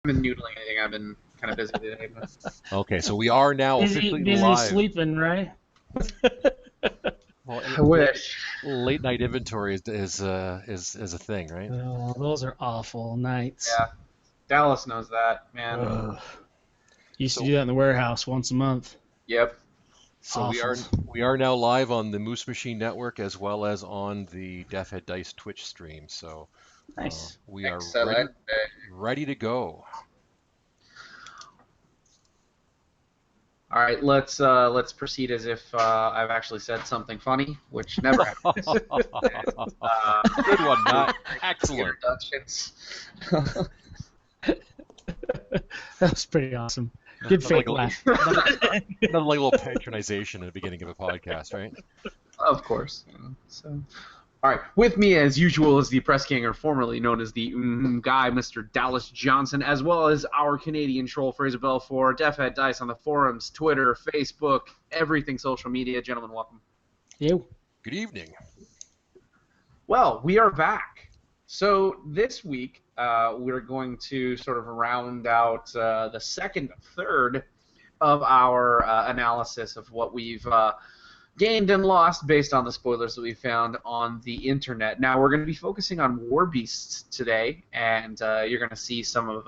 been noodling anything. I've been kind of busy today. But... Okay, so we are now officially busy live. sleeping, right? Well, I wish. late night inventory is a thing, right? Oh, those are awful nights. Yeah, Dallas knows that, man. Ugh. Used to do that in the warehouse once a month. Yep. So we are now live on the MooseMachineNetwork as well as on the DeffHeadDice Twitch stream. So nice. We are ready to go. All right, let's proceed as if I've actually said something funny, which never happens. Good one, Matt. Excellent. Introductions. That was pretty awesome. Good fake laugh. Another little patronization at the beginning of a podcast, right? Of course. So, all right. With me, as usual, is the press ganger, formerly known as the guy, Mr. Dallas Johnson, as well as our Canadian troll, Fraser Belfour, DeffHeadDice on the forums, Twitter, Facebook, everything social media. Gentlemen, welcome. You. Good evening. Well, we are back. So this week, we're going to sort of round out the second third of our analysis of what we've gained and lost based on the spoilers that we found on the internet. Now we're going to be focusing on Warbeasts today, and you're going to see some of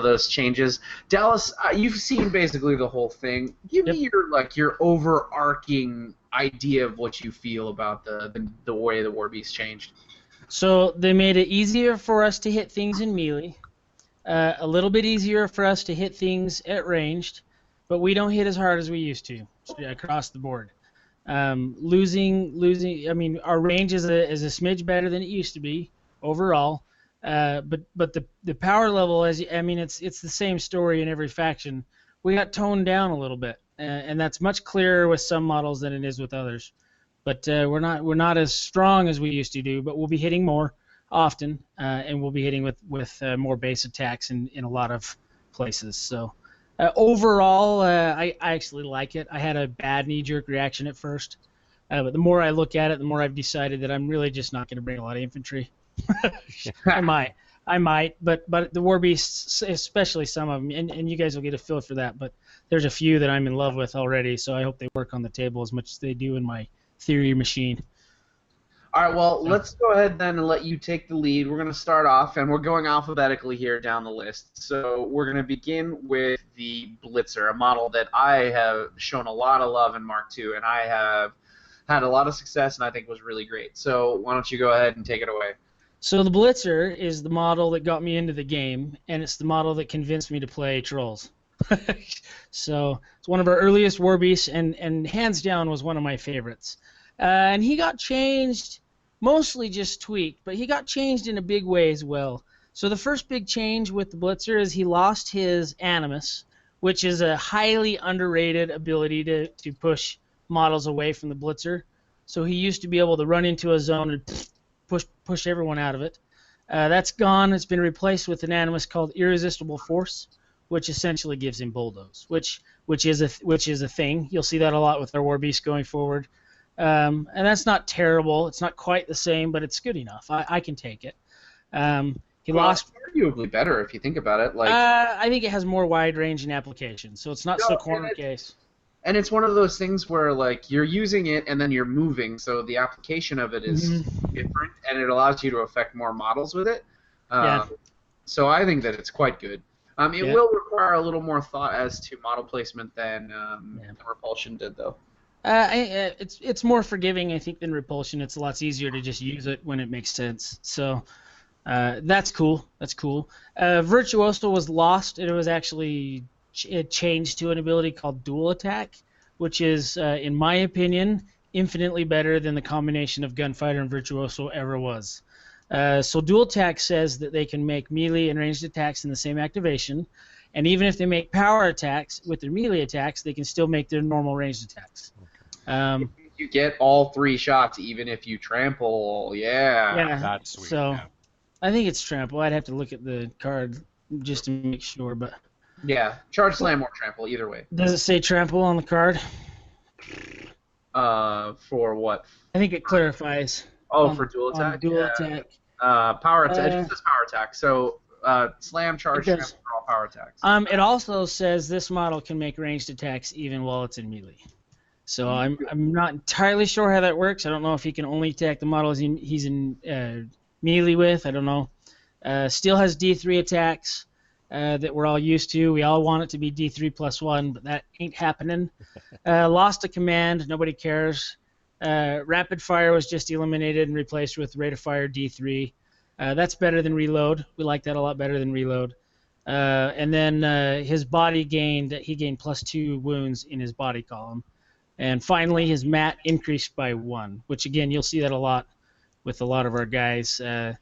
those changes. Dallas, you've seen basically the whole thing. Give me your overarching idea of what you feel about the way the Warbeasts changed. So they made it easier for us to hit things in melee, a little bit easier for us to hit things at ranged, but we don't hit as hard as we used to across the board. Losing. I mean, our range is a smidge better than it used to be overall, but the power level, it's the same story in every faction. We got toned down a little bit, and that's much clearer with some models than it is with others. But we're not as strong as we used to do, but we'll be hitting more often, and we'll be hitting with more base attacks in a lot of places. So overall, I actually like it. I had a bad knee-jerk reaction at first, but the more I look at it, the more I've decided that I'm really just not going to bring a lot of infantry. I might, but the Warbeasts, especially some of them, and you guys will get a feel for that, but there's a few that I'm in love with already, so I hope they work on the table as much as they do in my theory machine. All right, well, let's go ahead then and let you take the lead. We're going to start off, and we're going alphabetically here down the list. So we're going to begin with the Blitzer, a model that I have shown a lot of love in Mark II, and I have had a lot of success, and I think was really great. So why don't you go ahead and take it away. So the Blitzer is the model that got me into the game, and it's the model that convinced me to play Trolls. So it's one of our earliest Warbeasts, and hands down was one of my favorites. And he got changed, mostly just tweaked, but he got changed in a big way as well. So the first big change with the Blitzer is he lost his Animus, which is a highly underrated ability to push models away from the Blitzer. So he used to be able to run into a zone and push everyone out of it. That's gone. It's been replaced with an Animus called Irresistible Force, which essentially gives him bulldoze, which is a thing. You'll see that a lot with our Warbeast going forward, and that's not terrible. It's not quite the same, but it's good enough. I can take it. He lost. It's arguably better if you think about it. I think it has more wide range in application, so it's not so corner case. And it's one of those things where you're using it and then you're moving, so the application of it is different, and it allows you to affect more models with it. So I think that it's quite good. It will require a little more thought as to model placement than Repulsion did, though. It's more forgiving, I think, than Repulsion. It's a lot easier to just use it when it makes sense. So that's cool. That's cool. Virtuoso was lost. It was actually changed to an ability called Dual Attack, which is, in my opinion, infinitely better than the combination of Gunfighter and Virtuoso ever was. So Dual Attack says that they can make melee and ranged attacks in the same activation, and even if they make power attacks with their melee attacks, they can still make their normal ranged attacks. You get all 3 shots even if you trample. Yeah, that's sweet. So I think it's trample. I'd have to look at the card just to make sure, but yeah, charge, slam, or trample, either way. Does it say trample on the card? For what? I think it clarifies. For dual attack? Dual attack. Power attack. It just says power attack. So slam, charge, trample are power attacks. It also says this model can make ranged attacks even while it's in melee. So I'm not entirely sure how that works. I don't know if he can only attack the models he's in melee with. I don't know. Still has D3 attacks that we're all used to. We all want it to be D3 plus 1, but that ain't happening. Lost a command. Nobody cares. Rapid fire was just eliminated and replaced with rate of fire D3. That's better than reload. We like that a lot better than reload. And then his body gained +2 wounds in his body column. And finally, his mat increased by 1, which again, you'll see that a lot with a lot of our guys, a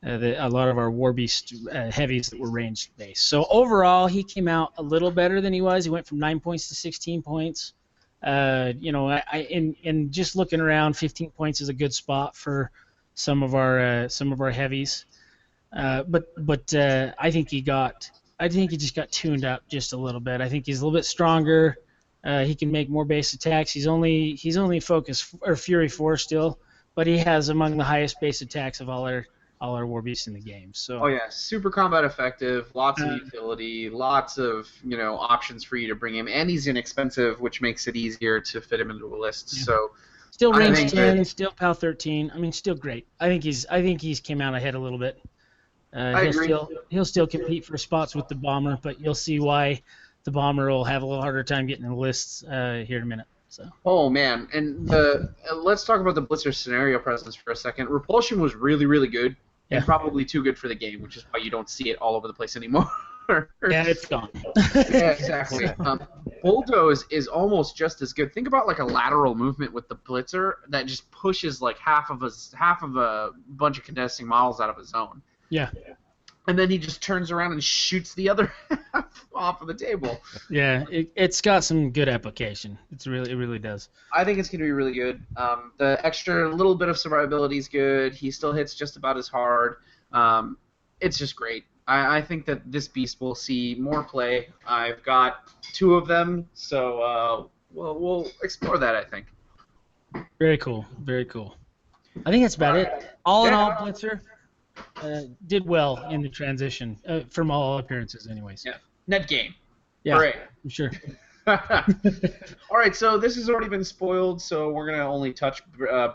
lot of our Warbeast heavies that were ranged based. So overall, he came out a little better than he was. He went from 9 points to 16 points. In just looking around, 15 points is a good spot for some of our heavies. But I think he just got tuned up just a little bit. I think he's a little bit stronger. He can make more base attacks. He's only focus or Fury 4 still, but he has among the highest base attacks of all our Warbeasts in the game. So. Oh yeah, super combat effective, lots of utility, lots of options for you to bring him, and he's inexpensive, which makes it easier to fit him into a list. Yeah. So. Still range 10, still PAL 13. I mean, still great. I think he's came out ahead a little bit. He'll still compete for spots with the bomber, but you'll see why the bomber will have a little harder time getting in the lists here in a minute. So. Oh man, and let's talk about the Blitzer scenario presence for a second. Repulsion was really, really good, and probably too good for the game, which is why you don't see it all over the place anymore. Yeah, it's gone. Yeah, exactly. Bulldoze is almost just as good. Think about like a lateral movement with the Blitzer that just pushes like half of a bunch of contesting models out of a zone. Yeah. And then he just turns around and shoots the other half off of the table. Yeah, it's got some good application. It really does. I think it's going to be really good. The extra little bit of survivability is good. He still hits just about as hard. It's just great. I think that this beast will see more play. I've got 2 of them, so we'll explore that, I think. Very cool. Very cool. I think that's about it. All in all, Blitzer did well in the transition, from all appearances anyways. Yeah. Net game. Yeah, Hooray. I'm sure. All right, so this has already been spoiled, so we're going to only touch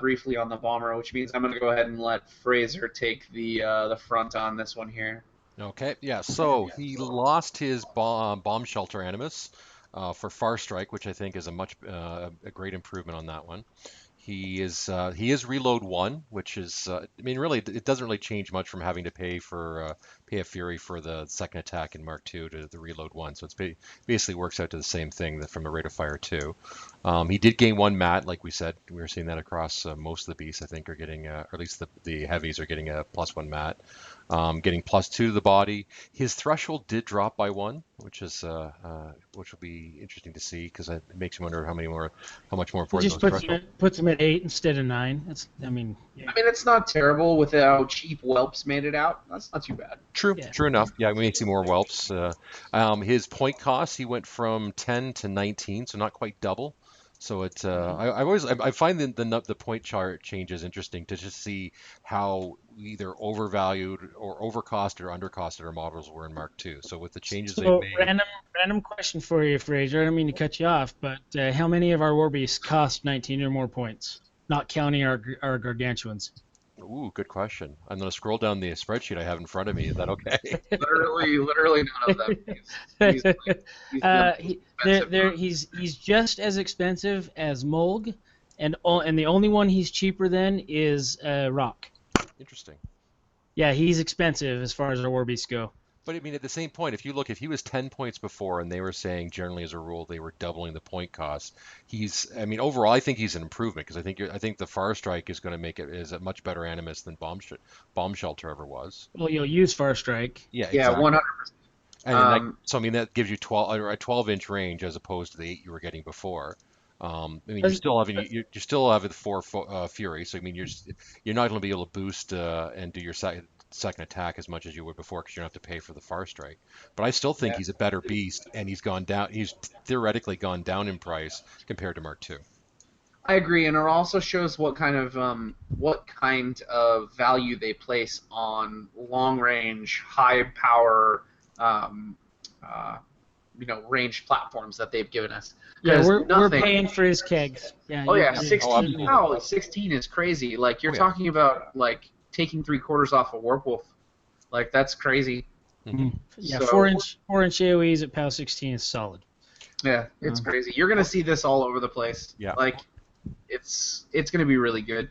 briefly on the bomber, which means I'm going to go ahead and let Fraser take the front on this one here. Okay, yeah, so he lost his bomb shelter animus for Far Strike, which I think is a great improvement on that one. He is reload 1, which is really it doesn't really change much from having to pay a Fury for the second attack in Mark II to the reload 1. So it basically works out to the same thing from a rate of fire 2. He did gain 1 mat, like we said. We were seeing that across most of the beasts. I think are getting, or at least the heavies are getting a +1 mat. Getting +2 to the body. His threshold did drop by 1, which will be interesting to see because it makes you wonder how much more important those thresholds. Puts him at 8 instead of 9. I mean, it's not terrible with how cheap whelps made it out. That's not too bad. True enough. Yeah, we may see more whelps. His point cost, he went from 10 to 19, so not quite double. So it's I find the point chart changes interesting to just see how either overvalued or overcosted or undercosted our models were in Mark II. So with the changes they've made. Random question for you, Fraser. I don't mean to cut you off, but how many of our Warbeasts cost 19 or more points? Not counting our gargantuans. Ooh, good question. I'm going to scroll down the spreadsheet I have in front of me. Is that okay? literally none of them. He's just as expensive as Mulg, and the only one he's cheaper than is Rock. Interesting. Yeah, he's expensive as far as our Warbeasts go. But I mean, at the same point, if he was 10 points before, and they were saying generally as a rule they were doubling the point cost, overall I think he's an improvement because I think the Far Strike is going to make it is a much better animus than Bomb Shelter ever was. Well, you'll use Far Strike. Yeah, exactly. 100%. And that gives you a 12-inch range as opposed to the 8 you were getting before. you still have the 4 Fury, so you're not going to be able to boost and do your second attack as much as you would before because you don't have to pay for the Far Strike. But I still think he's a better beast, and he's gone down. He's theoretically gone down in price compared to Mark II. I agree, and it also shows what kind of value they place on long range, high power ranged platforms that they've given us. Yeah, we're paying for his kegs. Yeah. Oh yeah, 16. Oh, 16 is crazy. Like you're talking about like taking 3/4 off a Warp Wolf. Like that's crazy. Mm-hmm. Yeah, So, 4-inch AOEs at POW 16 is solid. Yeah, it's crazy. You're gonna see this all over the place. Yeah. Like it's gonna be really good.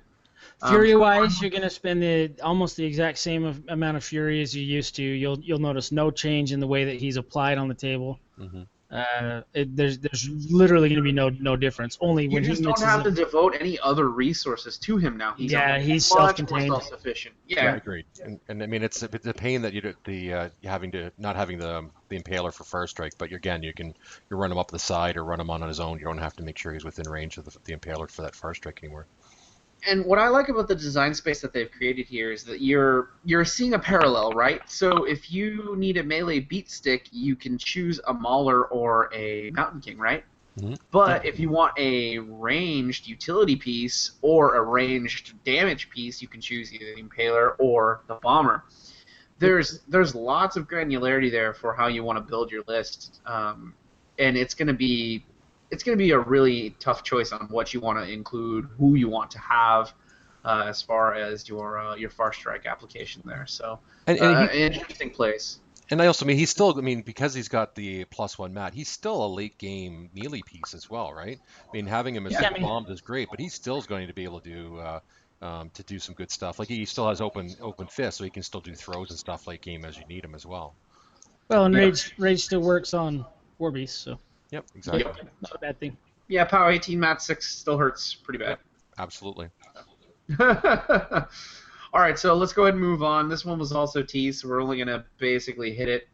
Fury-wise, you're going to spend almost the exact same amount of Fury as you used to. You'll notice no change in the way that he's applied on the table. Mm-hmm. There's literally going to be no difference. Only when you just don't have to devote any other resources to him now. He's he's much self-contained. more self-sufficient. Yeah, agreed. And I mean, it's a pain that not having the Impaler for First Strike, but you run him up the side or run him on his own. You don't have to make sure he's within range of the Impaler for that First Strike anymore. And what I like about the design space that they've created here is that you're seeing a parallel, right? So if you need a melee beat stick, you can choose a Mauler or a Mountain King, right? Mm-hmm. But if you want a ranged utility piece or a ranged damage piece, you can choose either the Impaler or the Bomber. There's lots of granularity there for how you want to build your list, and it's going to be a really tough choice on what you want to include, who you want to have, as far as your Far Strike application there. So, an interesting place. And he's still, because he's got the +1 mat, he's still a late game melee piece as well, right? I mean, having him as bombed is great, but he still is going to be able to do some good stuff. Like he still has open fist, so he can still do throws and stuff late game as you need him as well. Well, and Rage still works on Warbeast, so. Yep, exactly. Yep. Not a bad thing. Yeah, POW 18 mat 6 still hurts pretty bad. Yep, absolutely. All right, so let's go ahead and move on. This one was also teased, so we're only going to basically hit it.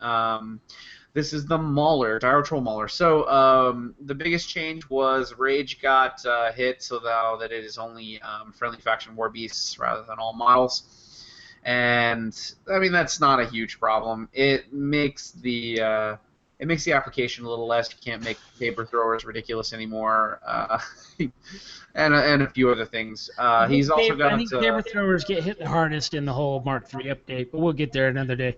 This is the Mauler, Dire Troll Mauler. So the biggest change was Rage got hit, so now that it is only friendly faction Warbeasts rather than all models. And, that's not a huge problem. It makes the application a little less. You can't make paper throwers ridiculous anymore, and a few other things. He's also got. I think paper throwers get hit the hardest in the whole Mark III update, but we'll get there another day.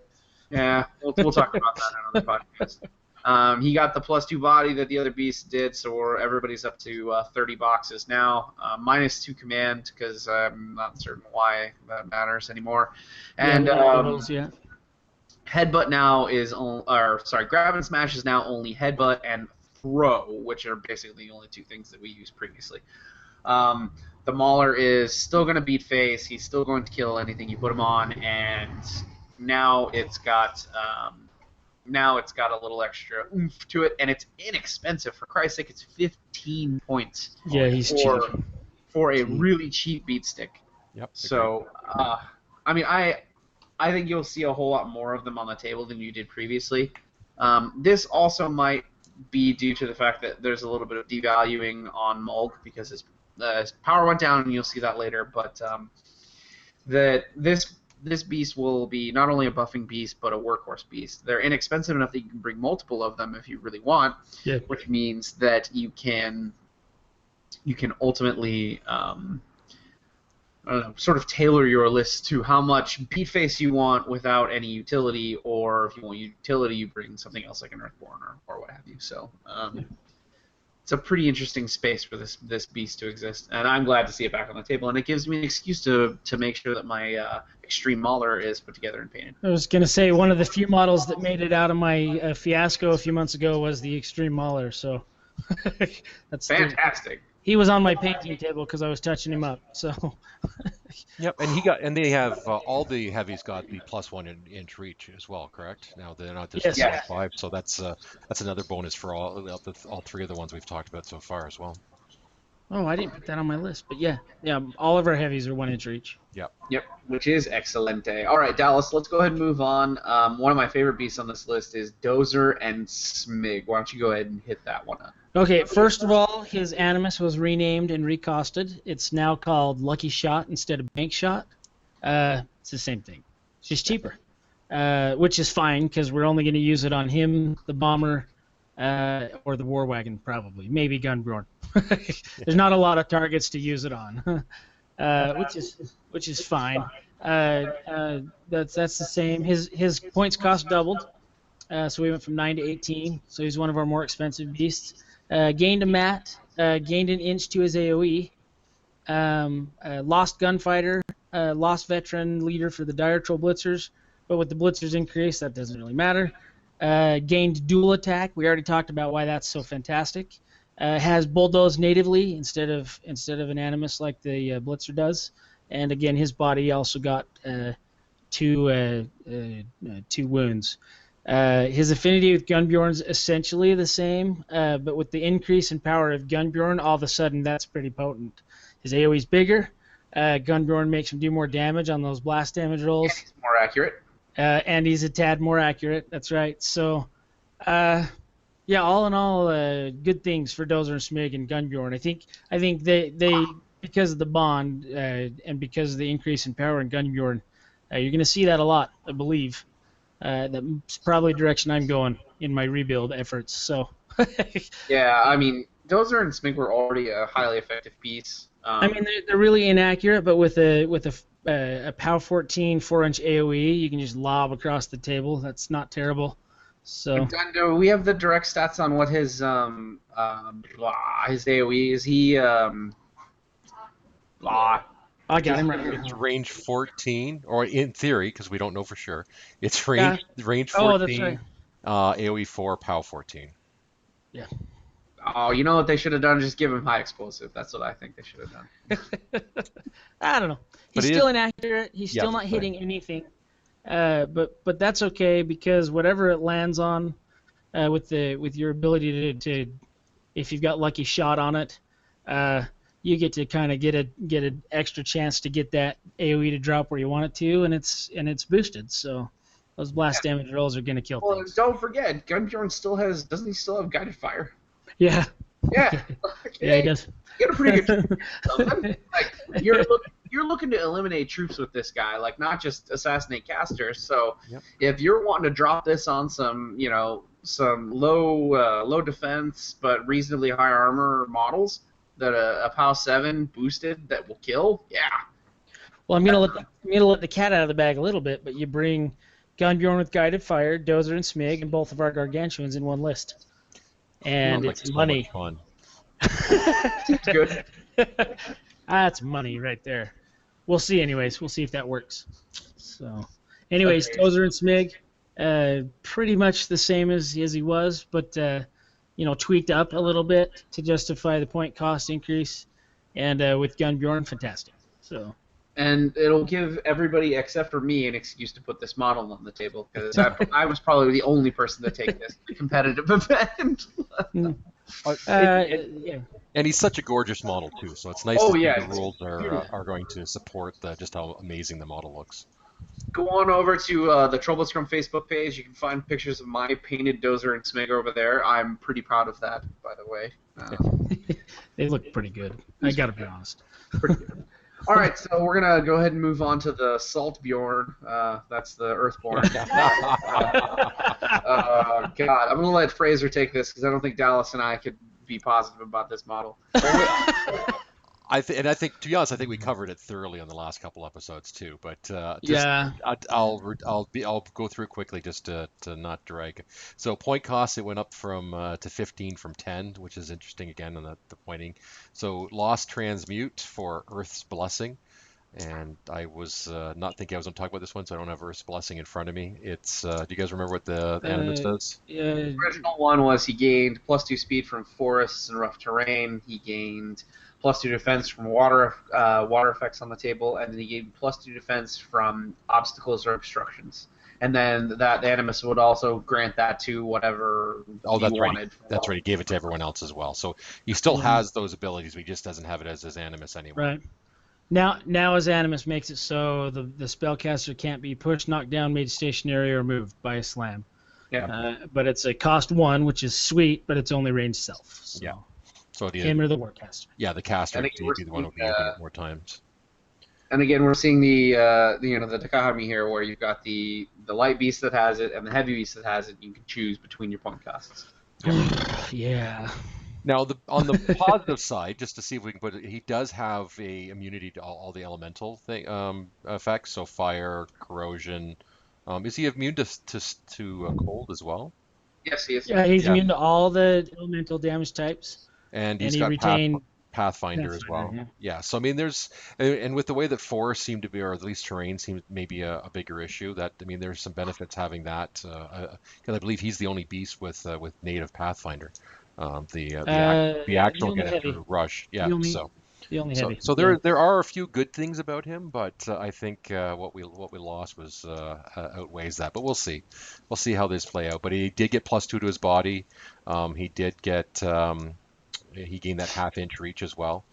Yeah, we'll talk about that in another podcast. He got the +2 body that the other beasts did, so everybody's up to 30 boxes now. -2 command, because I'm not certain why that matters anymore. And Headbutt now is Grab and Smash is now only Headbutt and Throw, which are basically the only two things that we used previously. The Mauler is still going to beat face. He's still going to kill anything you put him on, and now it's got a little extra oomph to it, and it's inexpensive. For Christ's sake, it's 15 points. Yeah, he's cheap for a really cheap beat stick. Yep. So, I think you'll see a whole lot more of them on the table than you did previously. This also might be due to the fact that there's a little bit of devaluing on Mulg because his power went down, and you'll see that later. But that this beast will be not only a buffing beast but a workhorse beast. They're inexpensive enough that you can bring multiple of them if you really want, which means that you can ultimately sort of tailor your list to how much beat face you want without any utility, or if you want utility, you bring something else like an Earthborn or what have you. So it's a pretty interesting space for this beast to exist, and I'm glad to see it back on the table, and it gives me an excuse to make sure that my Extreme Mauler is put together and painted. I was going to say, one of the few models that made it out of my fiasco a few months ago was the Extreme Mauler, so that's fantastic. He was on my painting table because I was touching him up. So. Yep, and they have all the heavies got the +1 inch reach as well, correct? Now they're not just +5, so that's another bonus for all three of the ones we've talked about so far as well. Oh, I didn't put that on my list, but yeah, all of our heavies are 1 inch reach. Yep, which is excelente. All right, Dallas, let's go ahead and move on. One of my favorite beasts on this list is Dozer and Smigg. Why don't you go ahead and hit that one up? Okay, first of all, his Animus was renamed and recosted. It's now called Lucky Shot instead of Bank Shot. It's the same thing. It's just cheaper, which is fine because we're only going to use it on him, the Bomber, or the War Wagon probably, maybe Gunborn. There's not a lot of targets to use it on, which is fine. That's the same. His points cost doubled. So we went from 9 to 18. So he's one of our more expensive beasts. Gained a mat. Gained an inch to his AoE. Lost gunfighter. Lost veteran leader for the dire troll blitzers. But with the blitzers increase, that doesn't really matter. Gained dual attack. We already talked about why that's so fantastic. Has bulldoze natively instead of an animus like the blitzer does. And again, his body also got two wounds. His affinity with Gunbjorn's essentially the same, but with the increase in power of Gunbjorn, all of a sudden that's pretty potent. His AoE's bigger. Gunbjorn makes him do more damage on those blast damage rolls. And he's more accurate. And he's a tad more accurate. That's right. So, yeah, all in all, good things for Dozer and Smigg and Gunbjorn. I think they because of the bond and because of the increase in power in Gunbjorn, you're going to see that a lot, I believe. That's probably the direction I'm going in my rebuild efforts. So. Yeah, I mean, Dozer and Smigg were already a highly effective piece. I mean, they're really inaccurate, but with a POW 14 4-inch AoE, you can just lob across the table. That's not terrible. So. Do we have the direct stats on what his AoE is? He I got him right It's here. range 14, or in theory, because we don't know for sure. It's range 14. Oh, that's right. AoE 4, POW 14. Yeah. Oh, you know what they should have done? Just give him high explosive. That's what I think they should have done. I don't know. He's But still inaccurate. He's still not that's hitting anything. But that's okay because whatever it lands on, with your ability to if you've got lucky shot on it, you get to kind of get an extra chance to get that AoE to drop where you want it to, and it's boosted. So those blast damage rolls are gonna kill Well, things. don't forget, Gunbjorn doesn't he still have guided fire? Yeah. Yeah. Yeah, he does. You get a pretty good. Like you're looking to eliminate troops with this guy, like not just assassinate casters. So if you're wanting to drop this on some low defense but reasonably high armor models that a POW 7 boosted that will kill, yeah. Well, I'm gonna let the cat out of the bag a little bit, but you bring Gunbjorn with guided fire, Dozer and Smigg, and both of our gargantuans in one list, and Sounds it's like so money. much fun. Seems good. That's money right there. We'll see, anyways. We'll see if that works. So, anyways, Dozer and Smigg, pretty much the same as he was, but tweaked up a little bit to justify the point cost increase, and with Gunbjorn, fantastic. So. And it'll give everybody except for me an excuse to put this model on the table because I was probably the only person to take this competitive event. Yeah. And he's such a gorgeous model too, so it's nice to see the rules are going to support just how amazing the model looks. Go on over to the TrollbloodScrum Facebook page. You can find pictures of my painted Dozer and Smigg over there. I'm pretty proud of that, by the way. They look pretty good. I gotta be honest. Pretty good. All right, so we're gonna go ahead and move on to the Saltbjorn. That's the Earthborn. God, I'm gonna let Fraser take this because I don't think Dallas and I could be positive about this model. I think, to be honest, I think we covered it thoroughly on the last couple episodes too. But I'll go through quickly just to not drag. So point cost, it went up from to 15 from 10, which is interesting again on the pointing. So lost transmute for Earth's Blessing, and I was not thinking I was going to talk about this one, so I don't have Earth's Blessing in front of me. It's do you guys remember what the animus does? Yeah. The original one was he gained +2 speed from forests and rough terrain. He gained +2 defense from water effects on the table, and then he gained +2 defense from obstacles or obstructions. And then that animus would also grant that to whatever he wanted. That's right. He gave it to everyone else as well. So he still has those abilities, but he just doesn't have it as his animus anymore. Right. Now his animus makes it so the spellcaster can't be pushed, knocked down, made stationary, or moved by a slam. Yeah. But it's a cost 1, which is sweet, but it's only range self. So. Yeah. So him or the warcaster. Yeah, the caster would be the one who will be using it more times. And again, we're seeing the dichotomy here, where you've got the light beast that has it and the heavy beast that has it. You can choose between your point costs. Yeah. Now, on the positive side, just to see if we can put it, he does have a immunity to all the elemental effects, so fire, corrosion, Is he immune to cold as well? Yes, he is. Yeah, he's Yeah. immune to all the elemental damage types, And and he's he got retained Pathfinder as well. Pathfinder, Yeah, so I mean, and with the way that forests seem to be, or at least terrain seems maybe a bigger issue. That I mean, there's some benefits having that, because I believe he's the only beast with native Pathfinder. The the actual only get it heavy, through rush. the Yeah, only so the only so heavy. so Yeah. there are a few good things about him, but I think what we lost was outweighs that. But we'll see how this play out. But he did get +2 to his body. He did get he gained that half-inch reach as well.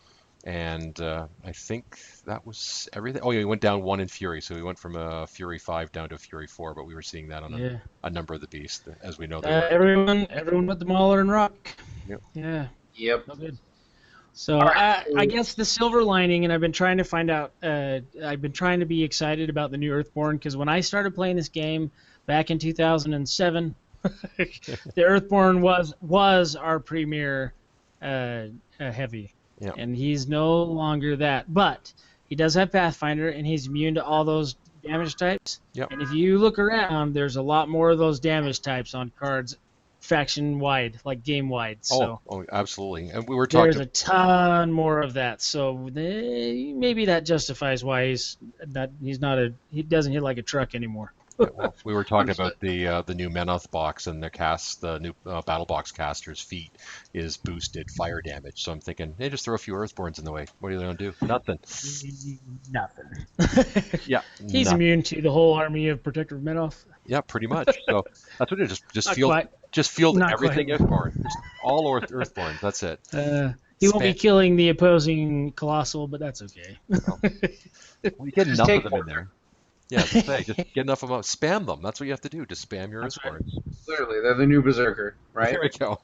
And I think that was everything. Oh yeah, he went down 1 in Fury, so he went from a Fury 5 down to a Fury 4. But we were seeing that on Yeah. a number of the beasts, as we know they were. Everyone but the Mauler and Rock. Yep. Yeah. Yep. No good. So All right, so- I guess the silver lining, and I've been trying to find out. I've been trying to be excited about the new Earthborn because when I started playing this game back in 2007, the Earthborn was our premier heavy, Yeah. and he's no longer that. But he does have Pathfinder, and he's immune to all those damage types. Yep. And if you look around, there's a lot more of those damage types on cards, faction wide, like game wide. So Oh, absolutely. And we were there's talking. a ton more of that. So maybe that justifies why he doesn't hit like a truck anymore. Well, we were talking about the new MkIII box, and the new battle box caster's feat is boosted fire damage. So I'm thinking, hey, just throw a few Earthborns in the way. What are you gonna do? Nothing. Nothing. Yeah. He's nothing. immune to the whole army of Protector of Menoth. Yeah, pretty much. So that's what it is. Just Not field, quite. just field Not everything quite. Earthborn. Just all Earthborns. That's it. He won't be killing the opposing Colossal, but that's okay. We get Just enough take of them in there. Yeah, just get enough of them. Spam them. That's what you have to do. Just spam your That's right. Earthborns. Clearly, they're the new Berserker, right? There we go.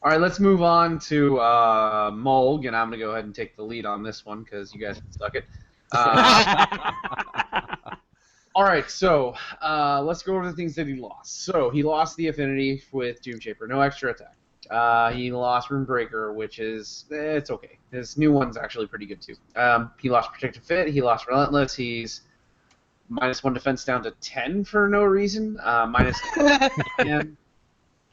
All right, let's move on to Mulg, and I'm going to go ahead and take the lead on this one because you guys can suck it. All right, so let's go over the things that he lost. So he lost the Affinity with Doomshaper, no extra attack. He lost Runebreaker, which is, it's okay. His new one's actually pretty good too. He lost Protective Fit, he lost Relentless, he's -1 defense down to 10 for no reason, -10,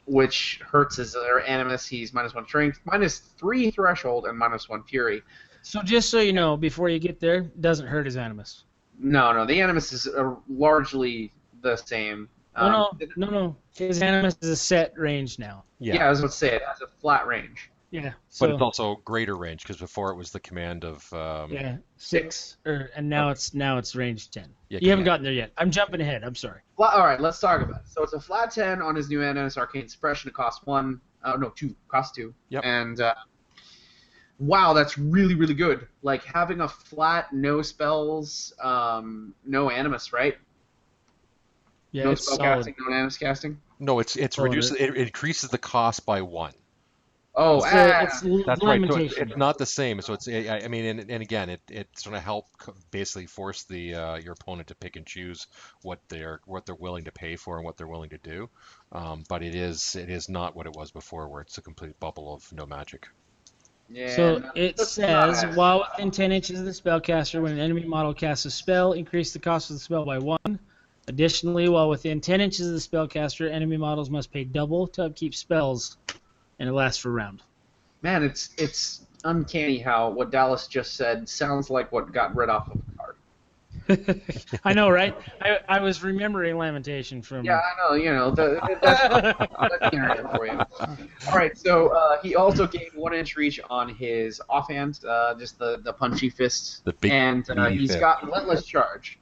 which hurts his Animus. He's -1 Strength, -3 Threshold, and -1 Fury. So just so you know, before you get there, doesn't hurt his Animus. No, the Animus is largely the same. No. His Animus is a set range now. Yeah, I was going to say, it has a flat range. Yeah. But it's also greater range because before it was the command of 6, and now it's range 10. Yeah, You haven't gotten there yet. I'm jumping ahead. I'm sorry. Well, all right, let's talk about it. So it's a flat 10 on his new Animus Arcane Suppression. It costs 1. No, 2. Costs 2. Yep. And wow, that's really, really good. Like having a flat, no spells, no Animus, right? Yeah, No it's spell solid. casting, no Animus casting. No, it's reduced. It increases the cost by 1. Oh, It's That's right. So limitation. it's not the same. So I mean, and again, it's going to help basically force your opponent to pick and choose what they're willing to pay for and what they're willing to do. But it is not what it was before, where it's a complete bubble of no magic. yeah. So no, it that's says, not- while within 10 inches of the spellcaster, when an enemy model casts a spell, increase the cost of the spell by 1. Additionally, while within 10 inches of the spellcaster, enemy models must pay double to upkeep spells, and it lasts for a round. Man, it's uncanny how what Dallas just said sounds like what got read off of a card. I know, right? I was remembering Lamentation from... Yeah, I know. You know, that's the internet for you. All right, so he also gained 1 inch reach on his offhand, just the punchy fist, The big and meaty he's fist. got Relentless Charge.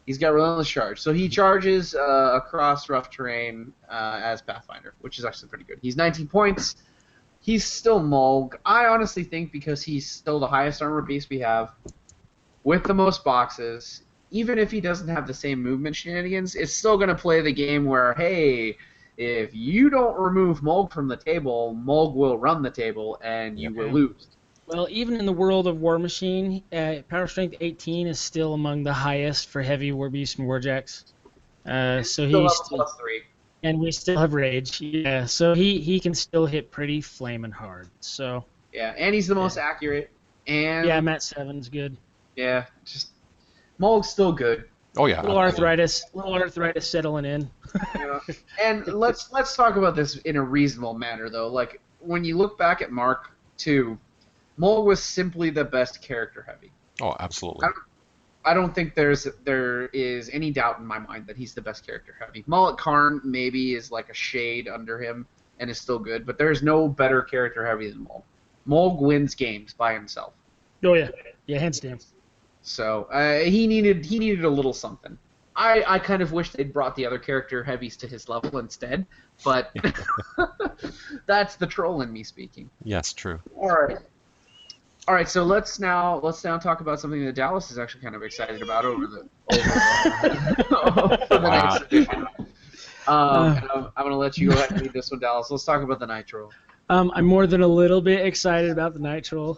He's got Relentless Charge, so he charges across rough terrain as Pathfinder, which is actually pretty good. He's 19 points. He's still Mulg. I honestly think because he's still the highest armor beast we have, with the most boxes, even if he doesn't have the same movement shenanigans, it's still going to play the game where, hey, if you don't remove Mulg from the table, Mulg will run the table and you will lose. Well, even in the world of War Machine, Power Strength 18 is still among the highest for heavy Warbeasts and Warjacks. So Still he's have a +3. and we still have Rage. Yeah, so he can still hit pretty flaming hard. So Yeah, and he's the most accurate. And yeah, Matt 7's good. yeah, just Mulg's still good. Oh yeah, absolutely. Little arthritis settling in. Yeah. And let's talk about this in a reasonable manner, though. Like, when you look back at Mark II, Mole was simply the best character heavy. Oh, I absolutely. don't, I don't think there is any doubt in my mind that he's the best character heavy. Mullet Karn maybe is like a shade under him and is still good, but there's no better character heavy than Mole. Mole wins games by himself. Oh yeah, yeah, hands down. So he needed a little something. I kind of wish they'd brought the other character heavies to his level instead, but that's the troll in me speaking. Yes, true. All right. So let's now talk about something that Dallas is actually kind of excited about over for the Wow. next edition. And I'm gonna let you go ahead and read this one, Dallas. Let's talk about the Nitro. I'm more than a little bit excited about the Nitro.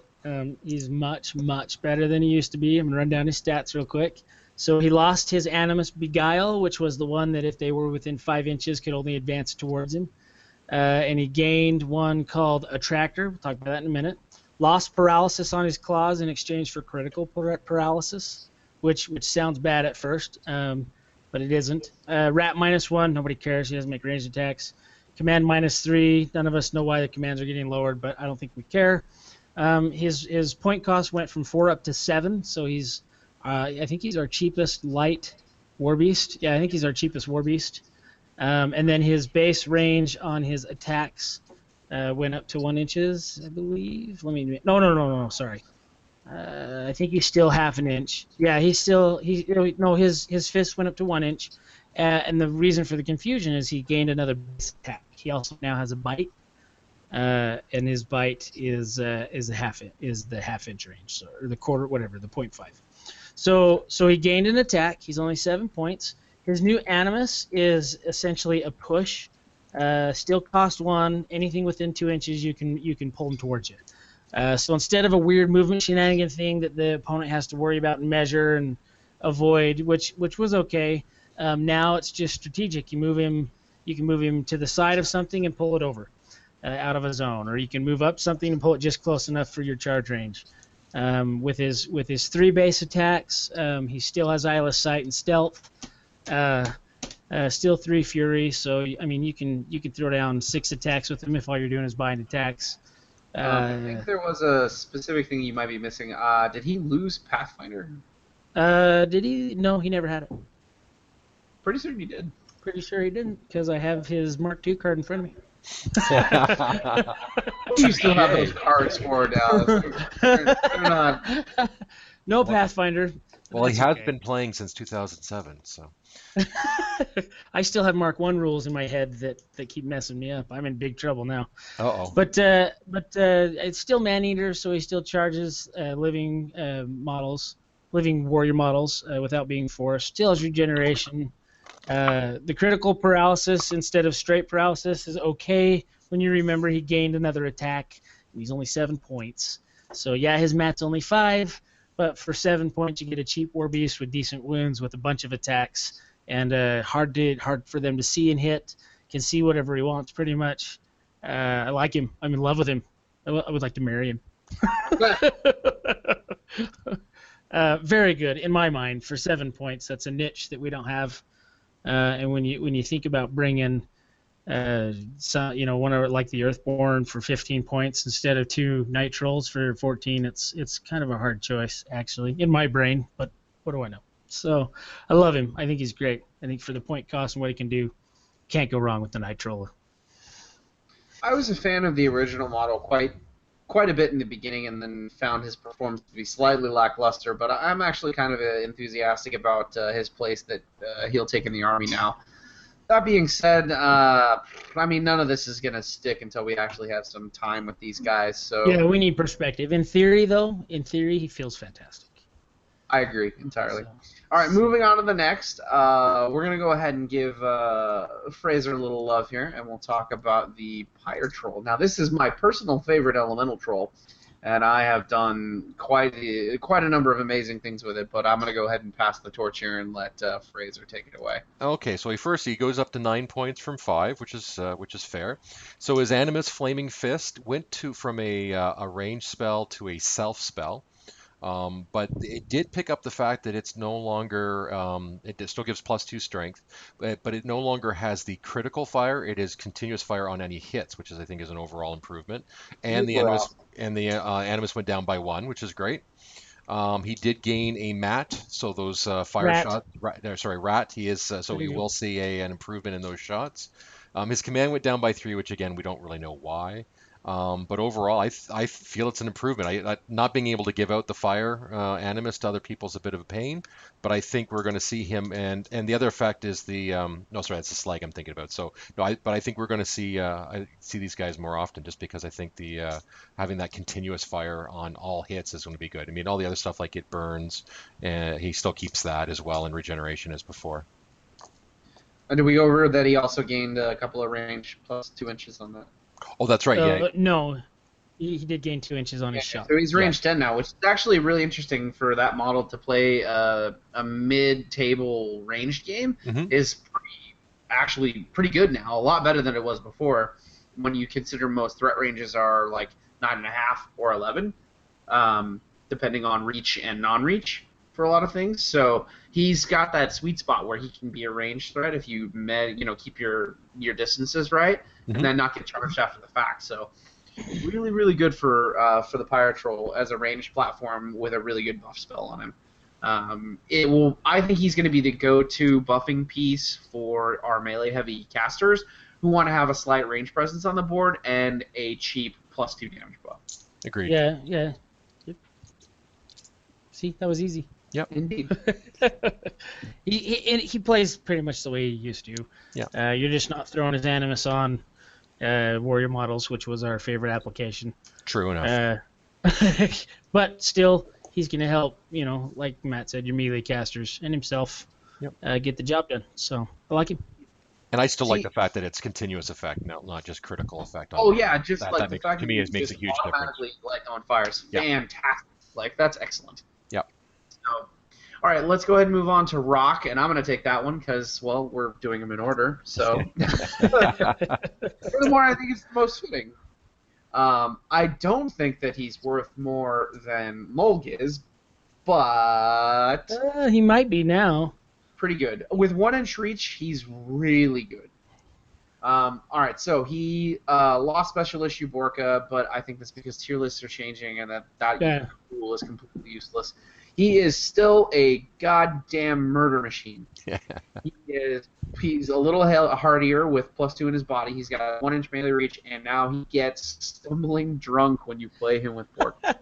He's much, much better than he used to be. I'm going to run down his stats real quick. So he lost his Animus Beguile, which was the one that if they were within 5 inches could only advance towards him. And he gained one called Attractor. We'll talk about that in a minute. Lost Paralysis on his claws in exchange for critical paralysis, which sounds bad at first, but it isn't. Rat -1, nobody cares. He doesn't make ranged attacks. Command -3, none of us know why the commands are getting lowered, but I don't think we care. His point cost went from 4 up to 7, so he's I think he's our cheapest light Warbeast. Yeah, I think he's our cheapest Warbeast. And then his base range on his attacks went up to 1 inches, I believe. No, sorry. I think he's still half an inch. Yeah, his fist went up to 1 inch. And the reason for the confusion is he gained another base attack. He also now has a bite. And his bite is the half inch range, so, or the quarter, whatever, the 0.5. So he gained an attack. He's only 7 points. His new Animus is essentially a push. Still cost 1. Anything within 2 inches, you can pull him towards you. So instead of a weird movement shenanigan thing that the opponent has to worry about and measure and avoid, which was okay, now it's just strategic. You can move him to the side of something and pull it over. Out of a zone, or you can move up something and pull it just close enough for your charge range. With his 3 base attacks, he still has Eyeless Sight and Stealth. Still 3 Fury, so I mean you can throw down 6 attacks with him if all you're doing is buying attacks. I think there was a specific thing you might be missing. Did he lose Pathfinder? Did he? No, he never had it. Pretty certain he did. Pretty sure he didn't, because I have his Mark II card in front of me. You still have those cards for Dallas. They're not. No Pathfinder. Well, he has been playing since 2007, so. I still have Mark I rules in my head that keep messing me up. I'm in big trouble now. Uh-oh. But it's still Maneater, so he still charges living warrior models without being forced. Still has regeneration. The critical paralysis instead of straight paralysis is okay when you remember he gained another attack. And he's only 7 points. So yeah, his mat's only 5, but for 7 points you get a cheap Warbeast with decent wounds with a bunch of attacks and hard for them to see and hit. Can see whatever he wants pretty much. I like him. I'm in love with him. I would like to marry him. Very good in my mind for 7 points. That's a niche that we don't have. And when you think about bringing, one of like the Earthborn for 15 points instead of 2 Night Trolls for 14, it's kind of a hard choice actually in my brain. But what do I know? So I love him. I think he's great. I think for the point cost and what he can do, can't go wrong with the Night Troll. I was a fan of the original model quite a bit in the beginning, and then found his performance to be slightly lackluster. But I'm actually kind of enthusiastic about his place that he'll take in the army now. That being said, I mean, none of this is going to stick until we actually have some time with these guys. So yeah, we need perspective. In theory, he feels fantastic. I agree entirely. All right, moving on to the next. We're going to go ahead and give Fraser a little love here, and we'll talk about the Pyre Troll. Now, this is my personal favorite elemental troll, and I have done quite a number of amazing things with it, but I'm going to go ahead and pass the torch here and let Fraser take it away. Okay, so he goes up to 9 points from 5, which is fair. So his Animus Flaming Fist went from a range spell to a self spell. But it did pick up the fact that it's no longer, it still gives +2 strength, but it no longer has the critical fire. It is continuous fire on any hits, which I think is an overall improvement. And the Super animus awesome. and the animus went down by 1, which is great. He did gain a mat, so those fire Rat. shots. Rat. He is so There you you go. will see an improvement in those shots. His command went down by 3, which again we don't really know why. But overall, I feel it's an improvement. Not being able to give out the fire animus to other people is a bit of a pain, but I think we're going to see him. And the other effect is the no, sorry, that's the slag I'm thinking about. So no, but I think we're going to see these guys more often, just because I think the having that continuous fire on all hits is going to be good. I mean, all the other stuff like it burns, he still keeps that as well in regeneration as before. And did we go over that he also gained a couple of range +2 inches on that? Oh, that's right. Yeah. No, he did gain 2 inches on his shot. So he's range 10 now, which is actually really interesting for that model to play a mid-table ranged game. Is actually pretty good now, a lot better than it was before, when you consider most threat ranges are like 9.5 or 11, depending on reach and non-reach for a lot of things. So he's got that sweet spot where he can be a ranged threat if you keep your distances right, and then not get charged after the fact. So really, really good for the Pyre Troll as a ranged platform with a really good buff spell on him. I think he's going to be the go-to buffing piece for our melee-heavy casters who want to have a slight range presence on the board and a cheap +2 damage buff. Agreed. Yeah. Yep. See, that was easy. Yep. Indeed. He plays pretty much the way he used to. Yeah. You're just not throwing his animus on warrior models, which was our favorite application. True enough. But still, he's going to help, like Matt said, your melee casters and himself get the job done. So I like him. And I still like the fact that it's continuous effect, not just critical effect. Just that like the makes, fact to that me, you it makes a just huge difference. automatically light on fire is Yeah. fantastic. Like, that's excellent. Yep. So, all right, let's go ahead and move on to Rock, and I'm going to take that one because, well, we're doing them in order. So, furthermore, I think it's the most fitting. I don't think that he's worth more than Mulg is, but He might be now. pretty good. With 1-inch reach, he's really good. All right, so he lost special issue Borka, but I think that's because tier lists are changing and that rule is completely useless. He is still a goddamn murder machine. He's a little hardier with +2 in his body. He's got 1-inch melee reach, and now he gets stumbling drunk when you play him with Borka.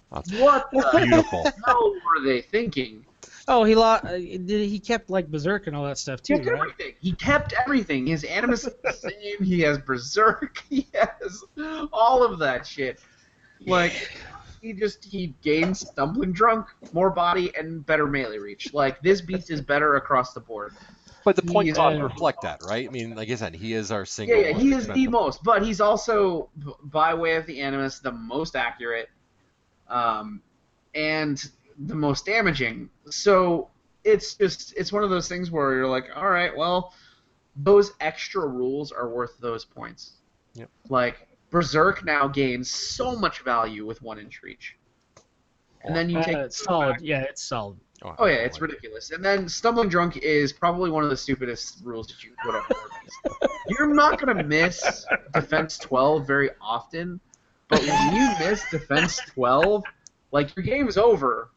What the Beautiful. hell were they thinking? Oh, he kept like Berserk and all that stuff too, He kept right? everything. He kept everything. His animus is the same. He has Berserk. He has all of that shit. Like, he gains Stumbling Drunk, more body, and better melee reach. Like, this beast is better across the board. But the point doesn't reflect that, right? I mean, like I said, he is our single. Yeah, he is the most, but he's also, by way of the animus, the most accurate, and the most damaging. So it's one of those things where you're like, all right, well, those extra rules are worth those points. Yep. Like, Berserk now gains so much value with 1-inch reach. And then you take it's solid. Yeah, it's solid. Oh yeah, it's ridiculous. And then Stumbling Drunk is probably one of the stupidest rules that you could ever. You're not gonna miss Defense 12 very often, but when you miss Defense 12, like, your game is over.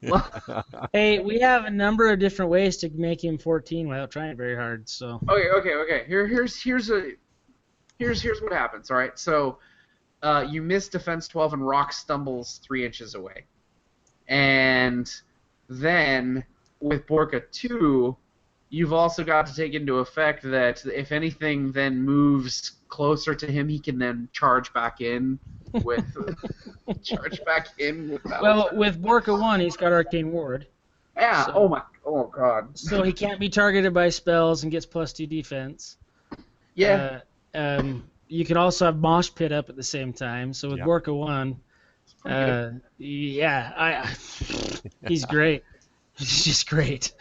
Hey, we have a number of different ways to make him 14 without trying very hard. So. Okay. Here's what happens. All right, so you miss Defense 12 and Rock stumbles 3 inches away, and then with Borka 2, you've also got to take into effect that if anything then moves closer to him, he can then charge back in with Well, with Borka 1, he's got Arcane Ward. Yeah. So, oh god. So he can't be targeted by spells and gets +2 defense. Yeah. You can also have Mosh Pit up at the same time. So with Borka 1, he's great. He's just great.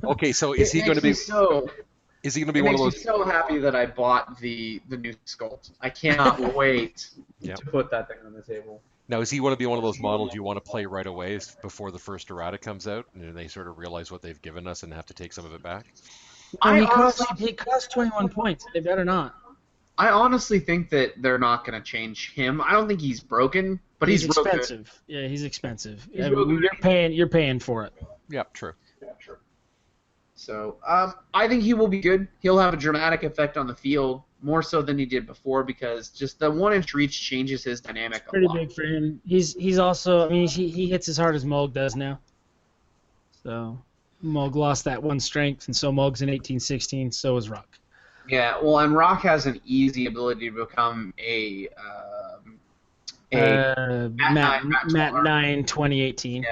Okay, so is he going to be? Is he going to be one of those? It makes me so happy that I bought the new sculpt. I cannot wait to put that thing on the table. Now, is he want to be one of those models you want to play right away before the first errata comes out, and they sort of realize what they've given us and have to take some of it back? No, he costs 21 points. They better not. I honestly think that they're not going to change him. I don't think he's broken, but he's expensive. Yeah, he's expensive. You're paying for it. Yeah, true. So I think he will be good. He'll have a dramatic effect on the field, more so than he did before, because just the 1-inch reach changes his dynamic a lot. Pretty big for him. He's also, I mean, he hits as hard as Mulg does now. So Mulg lost that one strength, and so Mulg's in 1816. So is Rock. Yeah, well, and Rock has an easy ability to become a Matt 9 2018.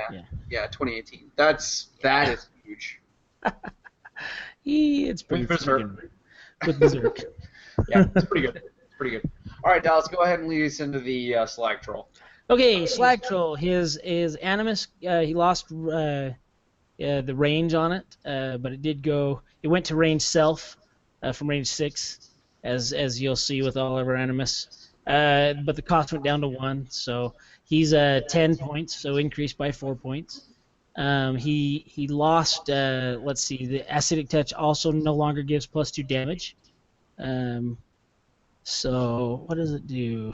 Yeah, 2018. That is huge. It's pretty good. With Berserk. Yeah, it's pretty good. All right, Dallas, go ahead and lead us into the Slag Troll. Okay, Slag Troll. His Animus. He lost the range on it, but it went to range self from range 6, as you'll see with all of our Animus. But the cost went down to 1, so he's 10 points, so increased by 4 points. He lost, let's see, the Acidic Touch also no longer gives +2 damage. So what does it do?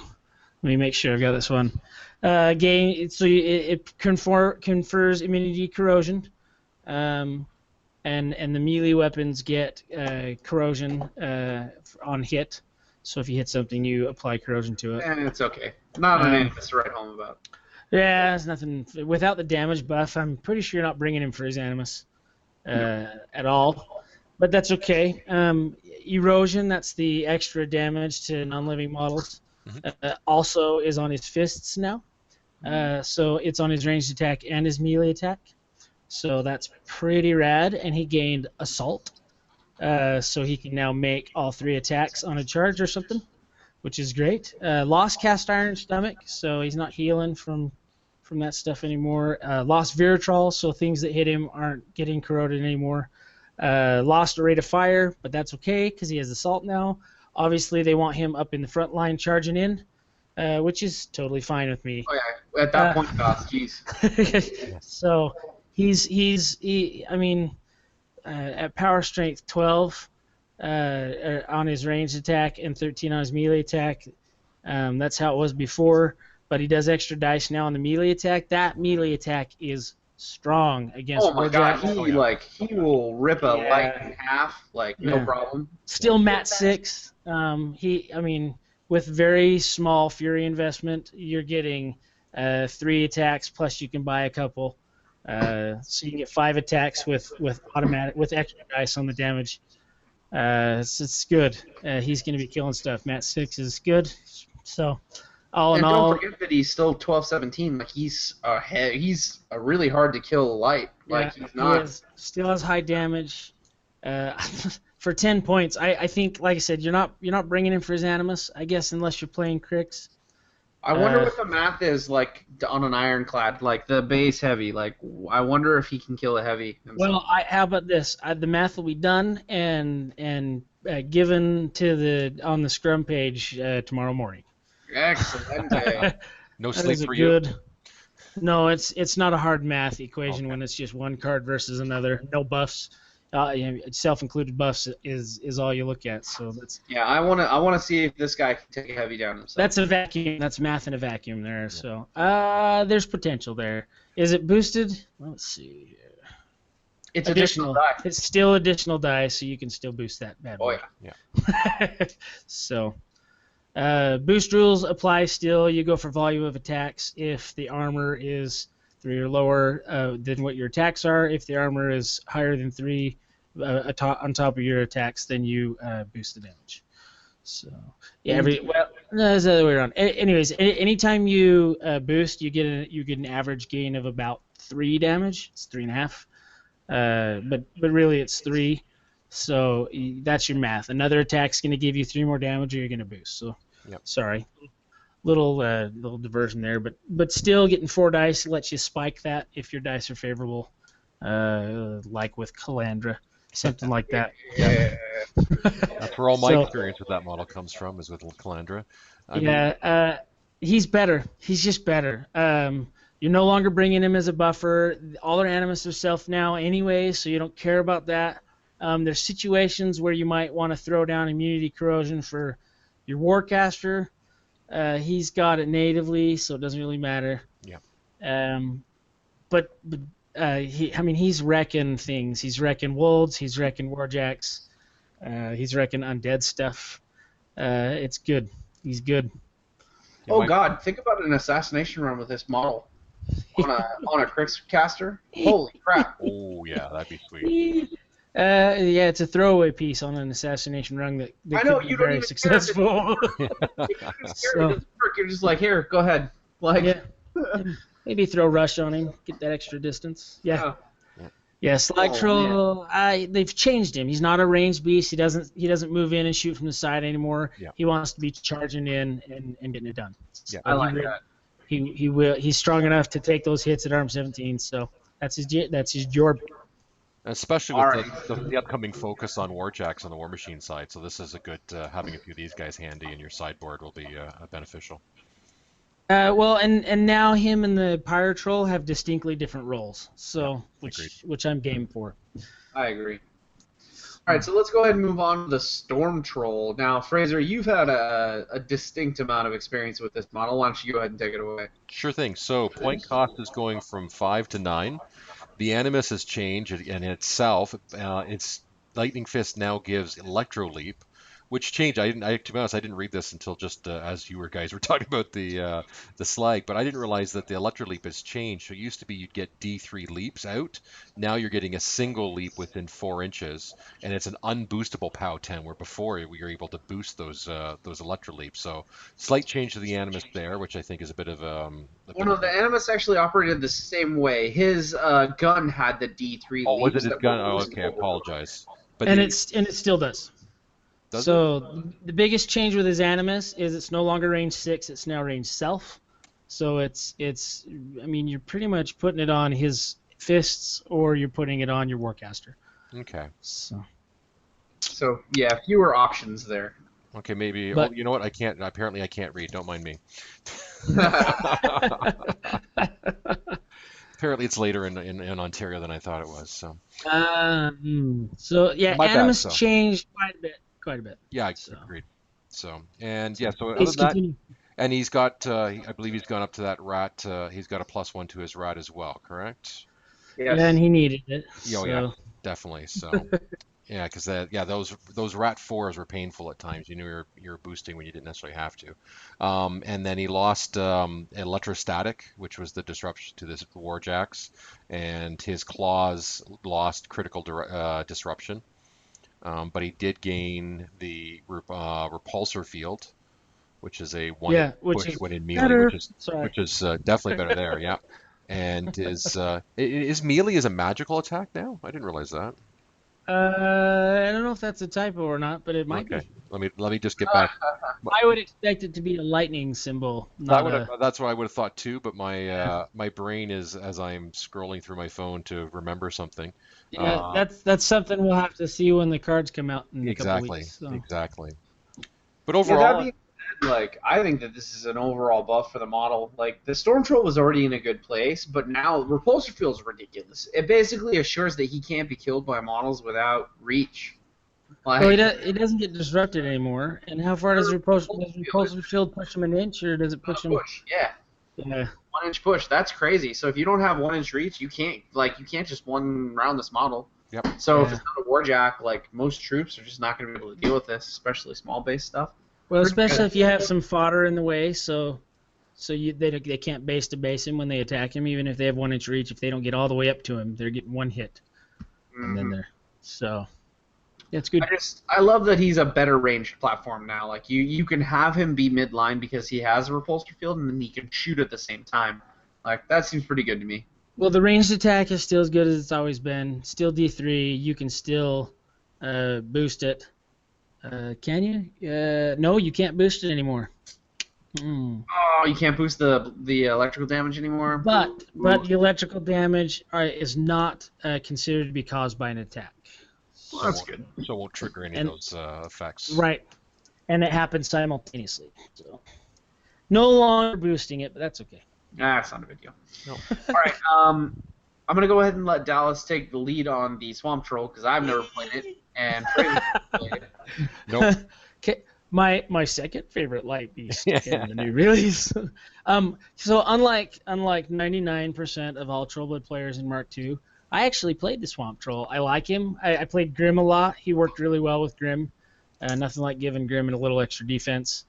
Let me make sure I've got this one. It confers immunity corrosion, and the melee weapons get corrosion on hit. So if you hit something, you apply corrosion to it. And it's okay. Not an Animus to write home about. Yeah, it's nothing. Without the damage buff, I'm pretty sure you're not bringing him for his Animus at all. But that's okay. Erosion, that's the extra damage to non-living models. Also is on his fists now. So it's on his ranged attack and his melee attack. So that's pretty rad. And he gained Assault. So he can now make all 3 attacks on a charge or something, which is great. Lost Cast Iron Stomach, so he's not healing from that stuff anymore. Lost Viritrol, so things that hit him aren't getting corroded anymore. Lost a Rate of Fire, but that's okay because he has Assault now. Obviously, they want him up in the front line charging in, which is totally fine with me. Oh yeah, at that point, jeez. So I mean, at Power Strength 12 on his ranged attack and 13 on his melee attack. That's how it was before, but he does extra dice now on the melee attack. That melee attack is strong against. Oh my god, he will rip a light in half, no problem. Still Mat 6. With very small fury investment, you're getting 3 attacks plus you can buy a couple. So you can get 5 attacks with extra dice on the damage. It's good. He's going to be killing stuff. Mat 6 is good. So all in all, don't forget that he's still 12-17. Like he's a really hard to kill light. Like he's not. Still has high damage. For 10 points, I think, like I said, you're not bringing him for his Animus, I guess, unless you're playing Crix. I wonder what the math is like on an Ironclad, like the base heavy. Like I wonder if he can kill a heavy. Well, how about this? The math will be done and given to on the Scrum page tomorrow morning. Excellent. No sleep for you. No, it's not a hard math equation when it's just one card versus another. No buffs. Self-included buffs is all you look at. So that's. Yeah, I wanna see if this guy can take a heavy down himself. That's a vacuum. That's math in a vacuum there. So there's potential there. Is it boosted? Let's see here. It's additional die. It's still additional die, so you can still boost that bad boy. Oh yeah. So. Boost rules apply still. You go for volume of attacks if the armor is 3 or lower than what your attacks are. If the armor is higher than 3 on top of your attacks, then you boost the damage. So yeah, it's the other way around. Anyways, anytime you boost, you get an average gain of about 3 damage. It's 3.5, but really it's 3. So that's your math. Another attack's going to give you 3 more damage, or you're going to boost. So, Sorry, little diversion there, but still getting 4 dice lets you spike that if your dice are favorable, like with Calandra, something like that. Yeah. That's where all my experience with that model comes from, is with Calandra. He's better. He's just better. You're no longer bringing him as a buffer. All their animus are self now anyway, so you don't care about that. There's situations where you might want to throw down immunity corrosion for your Warcaster. He's got it natively, so it doesn't really matter. Yeah. He's wrecking things. He's wrecking wolves. He's wrecking warjacks. He's wrecking undead stuff. It's good. He's good. Oh God! Think about an assassination run with this model on a Crickscaster. Holy crap! Oh yeah, that'd be sweet. Yeah, it's a throwaway piece on an assassination run that I know could be you don't very even successful. So, you're just like, here, go ahead. Like, yeah. Maybe throw rush on him, get that extra distance. Yeah. Yeah, Slag Troll. They've changed him. He's not a ranged beast. He doesn't move in and shoot from the side anymore. Yeah. He wants to be charging in and getting it done. Yeah. I like that. He will. He's strong enough to take those hits at arm 17. So that's his job. Especially with the upcoming focus on Warjacks on the War Machine side. So this is a good having a few of these guys handy in your sideboard will be beneficial. Well, and now him and the Pyre Troll have distinctly different roles. So which I'm game for. I agree. All right, so let's go ahead and move on to the Storm Troll. Now, Fraser, you've had a distinct amount of experience with this model. Why don't you go ahead and take it away? Sure thing. So point cost is going from 5 to 9. The Animus has changed, and itself, its Lightning Fist now gives Electro Leap, which changed. To be honest, I didn't read this until just as you guys were talking about the slag, but I didn't realize that the Electro Leap has changed. So it used to be you'd get D3 leaps out. Now you're getting a single leap within 4 inches, and it's an unboostable POW 10, where before we were able to boost those Electro Leaps. So slight change to the Animus there, which I think is a bit of the Animus actually operated the same way. His gun had the D3. Oh, was it his gun? Oh, okay. I apologize. But it still does. So the biggest change with his Animus is it's no longer range 6, it's now range self. So you're pretty much putting it on his fists or you're putting it on your Warcaster. Okay. So yeah, fewer options there. Okay, maybe. But, you know what? I can't read. Don't mind me. Apparently it's later in Ontario than I thought it was. So yeah, Animus changed quite a bit. Yeah, agreed. So other than that, and he's got, I believe he's gone up to that rat. He's got a +1 to his rat as well, correct? Yes. Yeah, and he needed it. Oh yeah, definitely. So yeah, because those rat 4s were painful at times. You knew you were boosting when you didn't necessarily have to. And then he lost electrostatic, which was the disruption to this Warjacks, and his claws lost critical disruption. But he did gain the repulsor field, which is a one push when in melee, which is definitely better there. Yeah, and is melee is a magical attack now? I didn't realize that. I don't know if that's a typo or not, but it might be. Let me just get back. I would expect it to be a lightning symbol. That's what I would have thought too, but my brain is, as I'm scrolling through my phone to remember something. Yeah, that's something we'll have to see when the cards come out in a couple weeks. So. Exactly. But overall, I think that this is an overall buff for the model. Like, the Storm Troll was already in a good place, but now Repulsor Field is ridiculous. It basically assures that he can't be killed by models without reach. Well, it doesn't get disrupted anymore. And how far does Repulsor Field push him an inch, or does it push him? Push, yeah. 1-inch push. That's crazy. So if you don't have 1-inch reach, you can't just one round this model. Yep. So if it's not a Warjack, like, most troops are just not going to be able to deal with this, especially small base stuff. Well, especially if you have some fodder in the way, so they can't base to base him when they attack him, even if they have 1-inch reach. If they don't get all the way up to him, they're getting one hit, and then they're yeah, it's good. I love that he's a better ranged platform now. Like, you can have him be midline because he has a repulsor field, and then he can shoot at the same time. Like, that seems pretty good to me. Well, the ranged attack is still as good as it's always been. Still D3. You can still boost it. Can you? No, you can't boost it anymore. Oh, you can't boost the electrical damage anymore? But the electrical damage is not considered to be caused by an attack. Well, that's good. So it won't trigger any of those effects. Right. And it happens simultaneously. So. No longer boosting it, but that's okay. That's not a big deal. No. All right. I'm gonna go ahead and let Dallas take the lead on the Swamp Troll because I've never played it and Freddie's never played it. Nope. Okay, my second favorite light beast in the new release. So unlike 99% of all Trollblood players in Mark II, I actually played the Swamp Troll. I like him. I played Grim a lot. He worked really well with Grim. Nothing like giving Grim a little extra defense.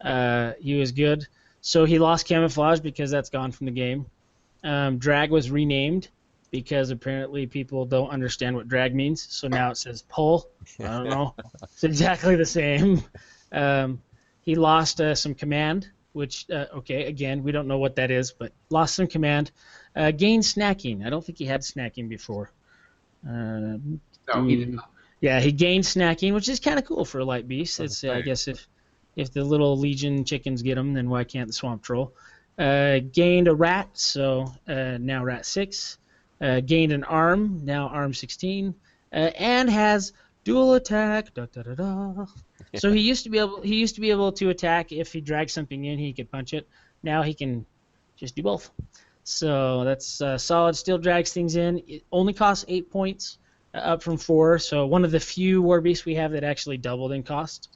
He was good. So he lost camouflage because that's gone from the game. Drag was renamed because apparently people don't understand what drag means. So now it says pull. I don't know. It's exactly the same. He lost some command, which, okay, again, we don't know what that is, but lost some command. Gained snacking. I don't think he had snacking before. No, he did not. Yeah, he gained snacking, which is kind of cool for a light beast. It's I guess if the little Legion chickens get him, then why can't the Swamp Troll? Gained a rat, so now rat 6. Gained an arm, now arm 16, and has dual attack. Da, da, da, da. So he used to be able to attack if he dragged something in, he could punch it. Now he can just do both. So that's solid. Still drags things in. It only costs 8 points, up from 4. So one of the few Warbeasts we have that actually doubled in cost.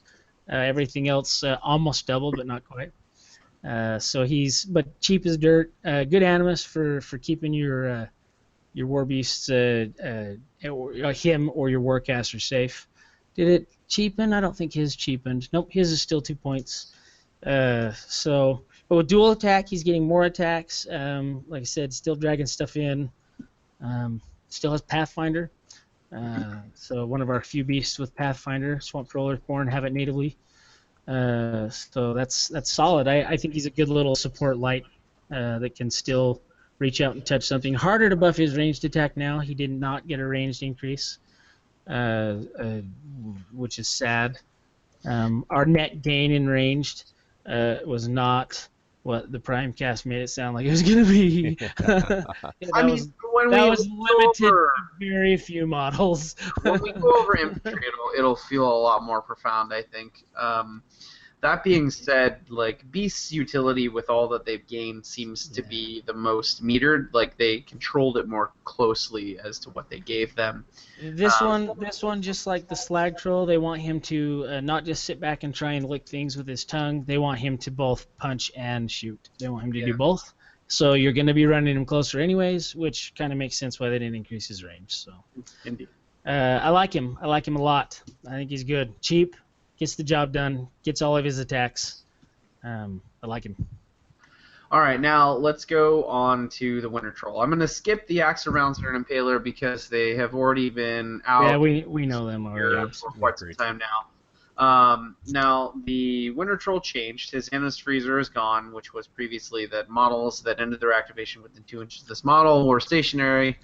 Everything else almost doubled, but not quite. So but cheap as dirt. Good animus for keeping your Warbeasts, him or your Warcaster safe. Did it cheapen? I don't think his cheapened. Nope, his is still 2 points. But with dual attack, he's getting more attacks. Like I said, still dragging stuff in. Still has Pathfinder. So one of our few beasts with Pathfinder, Swamp Troll, Earthborn, have it natively. So that's solid. I think he's a good little support light that can still reach out and touch something. Harder to buff his ranged attack now. He did not get a ranged increase, which is sad. Our net gain in ranged was not what the Primecast made it sound like it was going to be. That was limited to very few models. When we go over infantry, it'll feel a lot more profound, I think. That being said, like Beast's utility with all that they've gained seems to be the most metered. Like they controlled it more closely as to what they gave them. This one, just like the Slag Troll, they want him to not just sit back and try and lick things with his tongue. They want him to both punch and shoot. They want him to do both. So you're going to be running him closer anyways, which kind of makes sense why they didn't increase his range. So Indeed. I like him. I like him a lot. I think he's good. Cheap. Gets the job done, gets all of his attacks. I like him. All right, now let's go on to the Winter Troll. I'm going to skip the Axerouncer and Impaler because they have already been out. Yeah, we know them already. For quite some time now. Now, the Winter Troll changed. His Animus Freezer is gone, which was previously that models that ended their activation within 2 inches of this model were stationary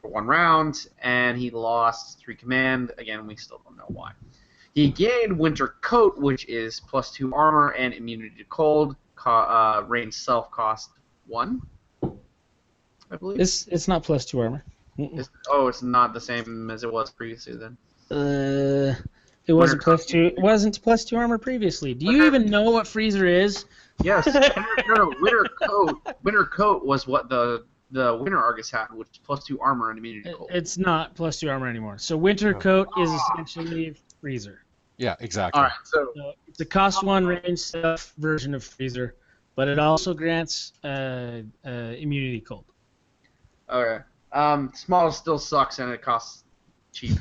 for 1 round, and he lost 3 command. Again, we still don't know why. He gained Winter Coat, which is +2 armor and immunity to cold. Range self cost 1, I believe. It's not +2 armor. It's not the same as it was previously then. It wasn't +2. It wasn't +2 armor previously. Do you even know what Freezer is? Yes. No. Winter Coat was what the Winter Argus had, which is +2 armor and immunity to cold. It's not +2 armor anymore. So Winter Coat is essentially Freezer. Yeah, exactly. All right, so it's a cost 1 range stuff version of Freezer, but it also grants immunity cold. Okay. Small still sucks and it costs cheap.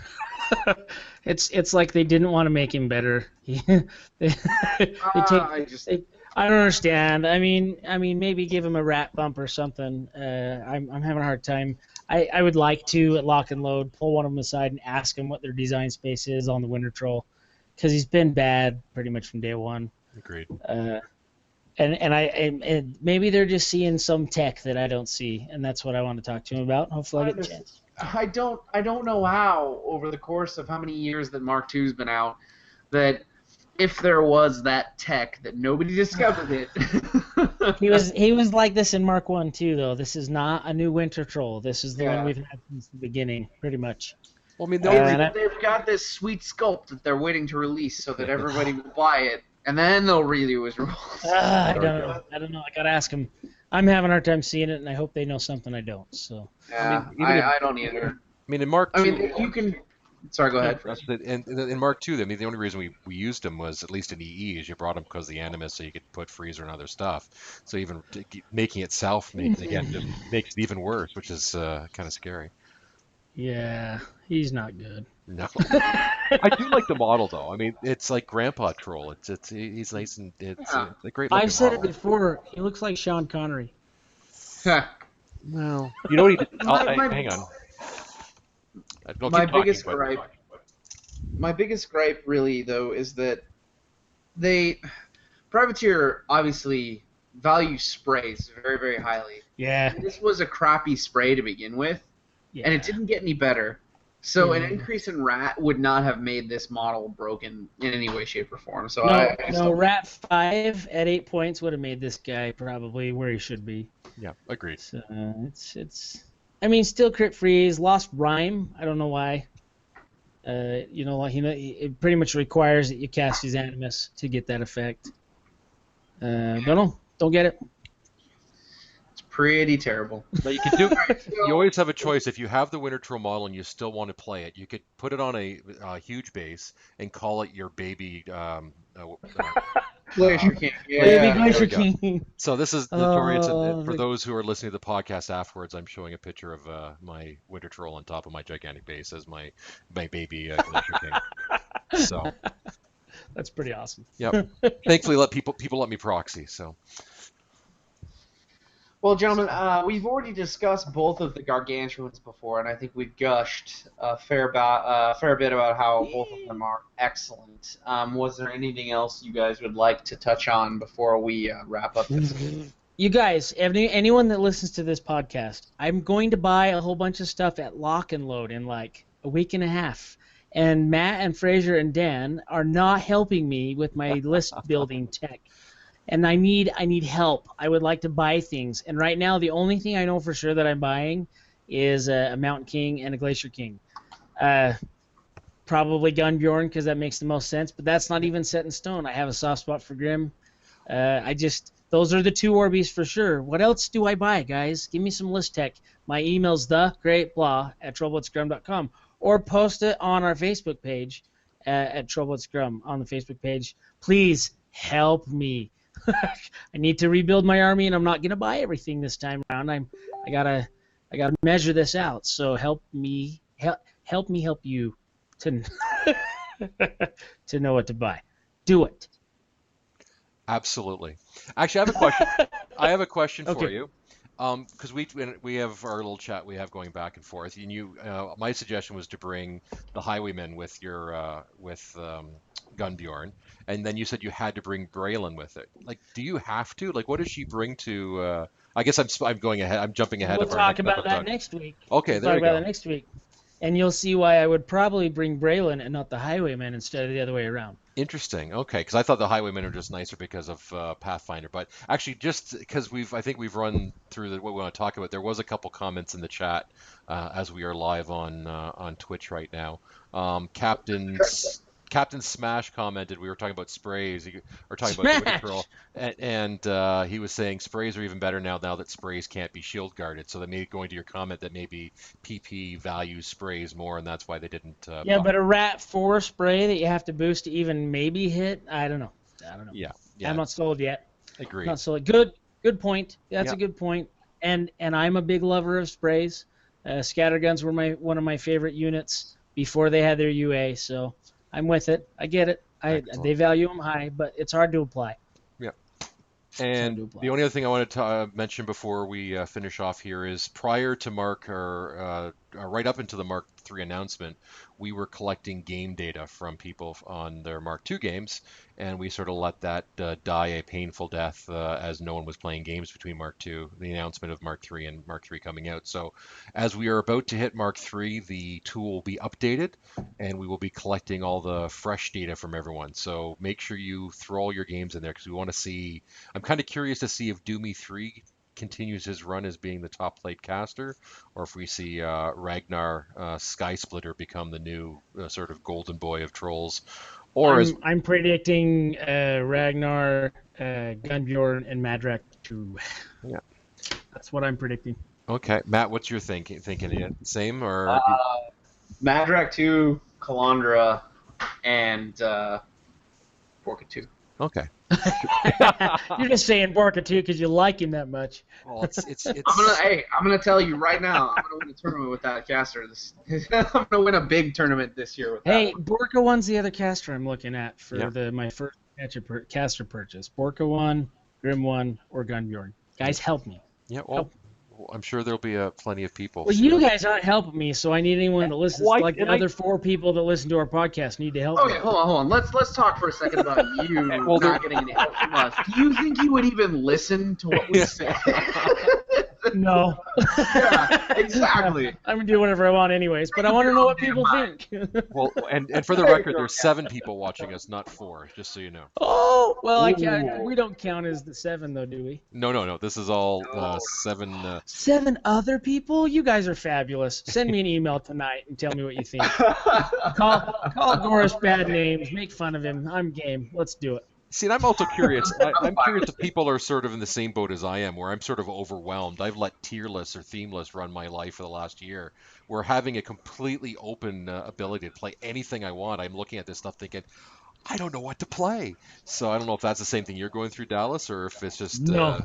It's like they didn't want to make him better. I don't understand. I mean, maybe give him a rat bump or something. I'm having a hard time. I would like to at Lock and Load pull one of them aside and ask him what their design space is on the Winter Troll, because he's been bad pretty much from day one. Agreed. And maybe they're just seeing some tech that I don't see, and that's what I want to talk to him about. Hopefully, I get a chance. I don't know how over the course of how many years that Mark II's been out that if there was that tech that nobody discovered it. He was like this in Mark I too, though. This is not a new Winter Troll. This is the one we've had since the beginning, pretty much. Well, I mean, they've got this sweet sculpt that they're waiting to release so that everybody will buy it and then they'll redo his rules. I don't know. I gotta ask him. I'm having a hard time seeing it, and I hope they know something I don't. So. Yeah, I don't either. I mean, in Mark I II, mean, you can. Sorry, go ahead. in Mark II, I mean, the only reason we used him was, at least in EE, is you brought him because of the Animus, so you could put Freezer and other stuff. So even making it self, again, just makes it even worse, which is kind of scary. Yeah, he's not good. No, I do like the model though. I mean, it's like Grandpa Troll. He's nice and it's a great looking I've said model. it before. He looks like Sean Connery. Well, you know what he did? Hang on. My biggest gripe, really, though, is that Privateer obviously values sprays very, very highly. Yeah. This was a crappy spray to begin with, and it didn't get any better. So an increase in rat would not have made this model broken in any way, shape, or form. So no, rat 5 at 8 points would have made this guy probably where he should be. Yeah, agreed. So it's. I mean, still crit freeze, lost rhyme. I don't know why. It pretty much requires that you cast his Animus to get that effect. Don't get it. It's pretty terrible. But you can do. You always have a choice. If you have the Winter Troll model and you still want to play it, you could put it on a huge base and call it your baby. Glacier King. Baby Glacier King. So this is notorious. For those who are listening to the podcast afterwards, I'm showing a picture of my Winter Troll on top of my gigantic base as my baby Glacier King. So that's pretty awesome. Yep. Thankfully, people let me proxy. So. Well, gentlemen, we've already discussed both of the gargantuans before, and I think we've gushed a fair bit about how both of them are excellent. Was there anything else you guys would like to touch on before we wrap up this? You guys, anyone that listens to this podcast, I'm going to buy a whole bunch of stuff at Lock and Load in like a week and a half. And Matt and Fraser and Dan are not helping me with my list building tech. And I need help. I would like to buy things. And right now, the only thing I know for sure that I'm buying is a Mountain King and a Glacier King. Probably Gunbjorn because that makes the most sense. But that's not even set in stone. I have a soft spot for Grim. Those are the two Warbeasts for sure. What else do I buy, guys? Give me some list tech. My email's thegreatblah@TrollbloodScrum.com. Or post it on our Facebook page at TrollbloodScrum on the Facebook page. Please help me. I need to rebuild my army, and I'm not gonna buy everything this time around. I gotta measure this out. So help me help you to to know what to buy. Do it. Absolutely. Actually, I have a question. I have a question for Okay. you. Because we have our little chat we have going back and forth, and my suggestion was to bring the Highwaymen with your Gunbjorn, and then you said you had to bring Braylon with it. Like, do you have to? Like, what does she bring to? I guess I'm going ahead. I'm jumping ahead We'll of our talk next about episode. that next week. Okay, We'll there talk you about go. that next week, and you'll see why I would probably bring Braylon and not the Highwaymen instead of the other way around. Interesting. Okay, because I thought the Highwaymen are just nicer because of Pathfinder, but actually, just because I think we've run through what we want to talk about. There was a couple comments in the chat as we are live on Twitch right now. Captain Smash commented we were talking about sprays. Or talking about the Winter Troll, and he was saying sprays are even better now that sprays can't be shield guarded. So that may going to your comment that maybe PP values sprays more, and that's why they didn't. Yeah, but a Rat 4 spray that you have to boost to even maybe hit. I don't know. Yeah. I'm not sold yet. Agreed. Not sold. Good point. That's a good point. And I'm a big lover of sprays. Scatterguns were one of my favorite units before they had their UA. So I'm with it. I get it. They value them high, but it's hard to apply. Yeah. And the only other thing I wanted to mention before we finish off here is prior to right up into the Mark III announcement, we were collecting game data from people on their Mark II games, and we sort of let that die a painful death as no one was playing games between Mark II, the announcement of Mark III and Mark III coming out. So as we are about to hit Mark III, the tool will be updated, and we will be collecting all the fresh data from everyone. So make sure you throw all your games in there because we want to see. I'm kind of curious to see if Doomy 3 continues his run as being the top played caster, or if we see Ragnar Sky Splitter become the new sort of golden boy of trolls, Or as I'm predicting Ragnar, Gunbjorn, and Madrak 2. Yeah. That's what I'm predicting. Okay, Matt, what's your thinking? Same or? Madrak 2, Kalandra, and Borka 2. Okay. You're just saying Borka 2 because you like him that much. Well, it's. I'm gonna tell you right now. I'm gonna win a tournament with that caster. I'm gonna win a big tournament this year with that. Hey, one. Borka 1's the other caster I'm looking at for my first caster purchase. Borka 1, Grim 1, or Gunbjorn. Guys, help me. Yeah, well, I'm sure there'll be plenty of people. Well, you guys aren't helping me, so I need anyone that listens. Why- Like the and I- other 4 people that listen to our podcast need to help me. Okay, hold on. Let's talk for a second about you not getting any help from us. Do you think you would even listen to what we say? No. Yeah, exactly. I'm going to do whatever I want anyways, but I want to know what people think. Well, and for the record, there's 7 people watching us, not 4, just so you know. Oh, well, we don't count as the 7, though, do we? No. This is all 7. 7 other people? You guys are fabulous. Send me an email tonight and tell me what you think. Call Goris bad names. Make fun of him. I'm game. Let's do it. See, and I'm also curious. I'm curious if people are sort of in the same boat as I am, where I'm sort of overwhelmed. I've let tier lists or theme lists run my life for the last year. We're having a completely open ability to play anything I want. I'm looking at this stuff thinking, I don't know what to play. So I don't know if that's the same thing you're going through, Dallas, or if it's just No.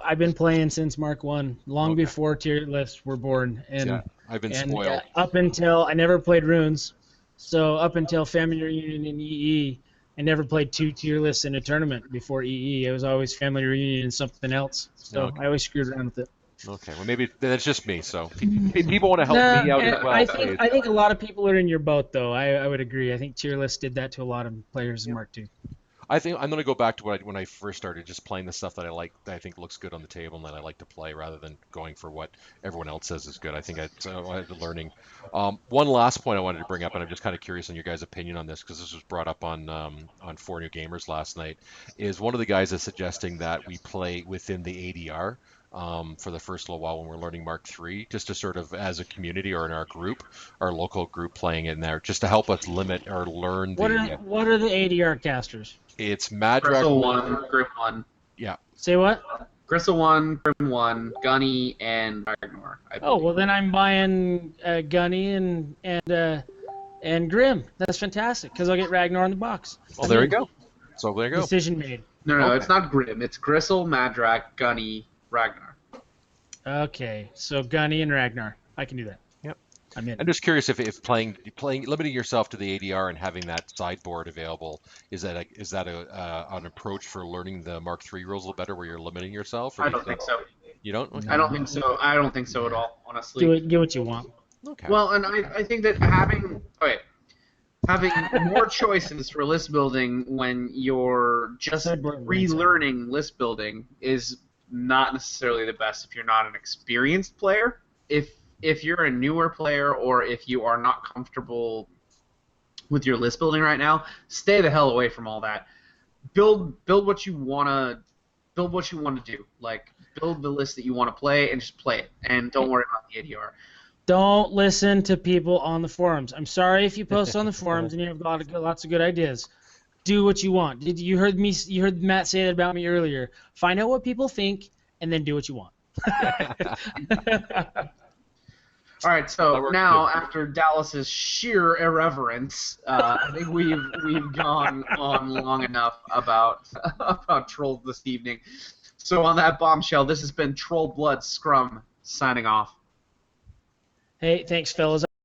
I've been playing since Mark 1, long before tier lists were born, and I've been spoiled. Up until I never played runes, so up until Family Reunion and EE, I never played 2 tier lists in a tournament before EE. It was always Family Reunion and something else. So I always screwed around with it. Okay, well maybe that's just me. So people want to help me out as well. I think a lot of people are in your boat, though. I would agree. I think tier lists did that to a lot of players in Mark 2. I think I'm going to go back to when I first started, just playing the stuff that I like, that I think looks good on the table, and that I like to play, rather than going for what everyone else says is good. I think I had the learning. One last point I wanted to bring up, and I'm just kind of curious on your guys' opinion on this, because this was brought up on 4 New Gamers last night, is one of the guys is suggesting that we play within the ADR for the first little while when we're learning Mark III, just to sort of, as a community or in our group, our local group playing in there, just to help us limit or learn What are the ADR casters? It's Madrak Gristle 1, Grim 1. Yeah. Say what? Gristle 1, Grim 1, Gunny, and Ragnar. Oh, well then I'm buying Gunny and Grim. That's fantastic, because I'll get Ragnar in the box. Well, there you go. So there you go. Decision made. No, it's not Grim. It's Gristle, Madrak, Gunny, Ragnar. Okay, so Gunny and Ragnar. I can do that. Yep. I'm in. I'm just curious if playing limiting yourself to the ADR and having that sideboard available, is that an approach for learning the Mark III rules a little better, where you're limiting yourself? Or I don't think so. You don't? Okay. I don't think so. I don't think so at all, honestly. Get what you want. Okay. Well, and I think that having more choices for list building when you're just relearning list building is not necessarily the best if you're not an experienced player. If you're a newer player, or if you are not comfortable with your list building right now, stay the hell away from all that. Build what you wanna do. Like, build the list that you want to play and just play it, and don't worry about the ADR. Don't listen to people on the forums. I'm sorry if you post on the forums and you have lots of good ideas. Do what you want. You heard Matt say that about me earlier. Find out what people think, and then do what you want. All right, so now after Dallas's sheer irreverence, I think we've gone on long enough about trolls this evening. So on that bombshell, this has been TrollbloodScrum signing off. Hey, thanks, fellas.